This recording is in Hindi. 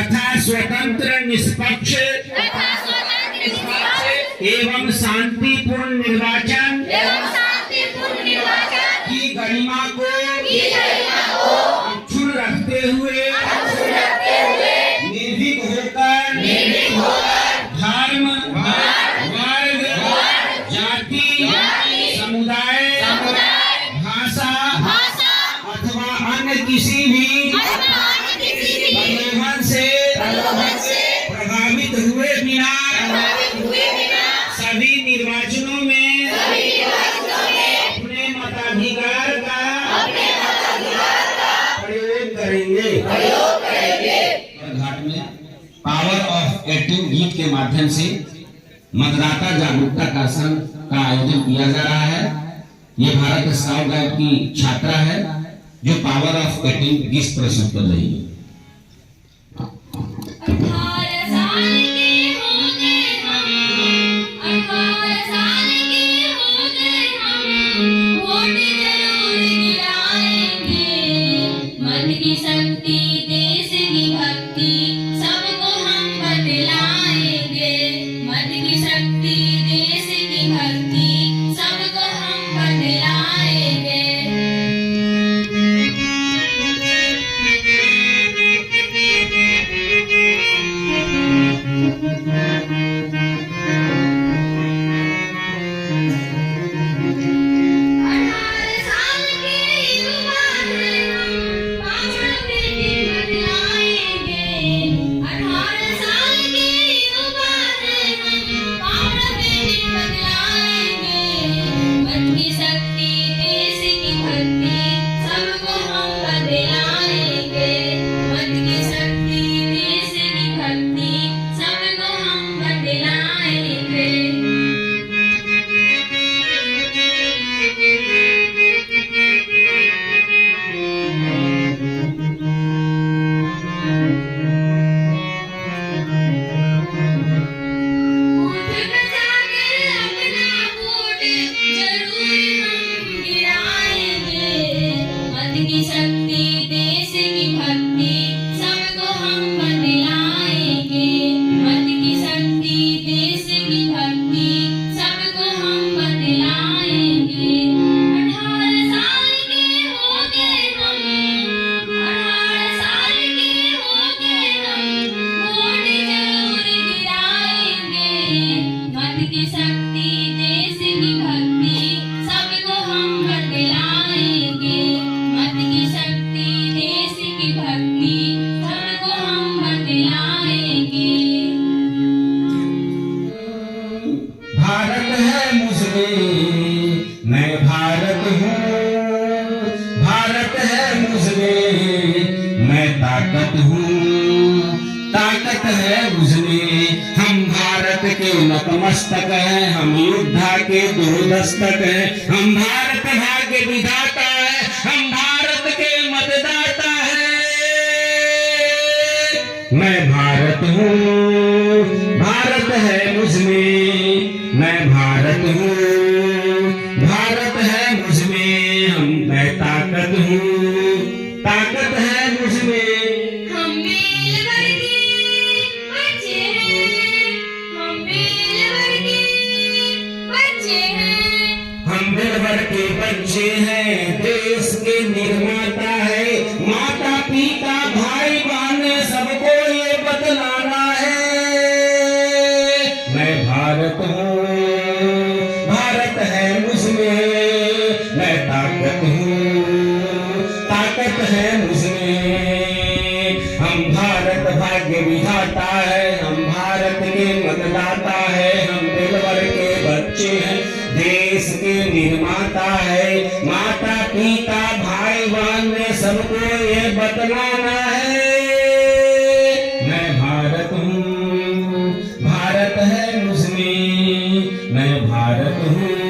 तथा स्वतंत्र निष्पक्ष एवं शांतिपूर्ण निर्वाचन की गरिमा को अक्षुण्ण रखते हुए निर्भीक होकर धर्म, वर्ग, जाति, समुदाय, भाषा अथवा अन्य किसी भी प्रलोभन से प्रभावित हुए बिना सभी निर्वाचनों में अपने मताधिकार का प्रयोग करेंगे। घाट में पावर ऑफ 18 गीत के माध्यम से मतदाता जागरूकता कार्यक्रम का आयोजन किया जा रहा है। ये भारत स्काउट गाइड की छात्रा है जो पावर ऑफ 18 गीत प्रस्तुत कर रही है। शक्ति देश की भक्ति सबको हम बतलाएंगे। मत की शक्ति देश की भक्ति सबको हम बतलाएंगे। भारत है मुझमें मैं भारत हूँ, भारत है मुझमें मैं ताकत हूँ, ताकत है मुझमें। हम भारत के नतमस्तक हैं, हम योद्धा के दुर्दस्तक हैं। हम भारत भाग्य विधाता है, हम भारत के मतदाता हैं। मैं भारत हूँ, भारत है मुझमें मैं भारत हूँ, भारत है मुझमें। मैं ताकत हूँ, ताकत है मुझमें। हम मिलकर के बच्चे हैं, हम मिलकर के बच्चे हैं। हम मिलकर के बच्चे हैं, देश के निर्माता है। माता पिता भाई बहन सबको ये बतलाना है। मैं भारत हूँ, भारत है मुझमें मैं ताकत हूँ, ताकत है मुझमें। हम भारत भाग्य विधाता है, हम भारत के मतदाता है। हम दिलवर के बच्चे हैं, देश के निर्माता है। माता पिता भाई बहन सबको ये बतलाना है। मैं भारत हूँ, भारत है मुझमें मैं भारत हूँ।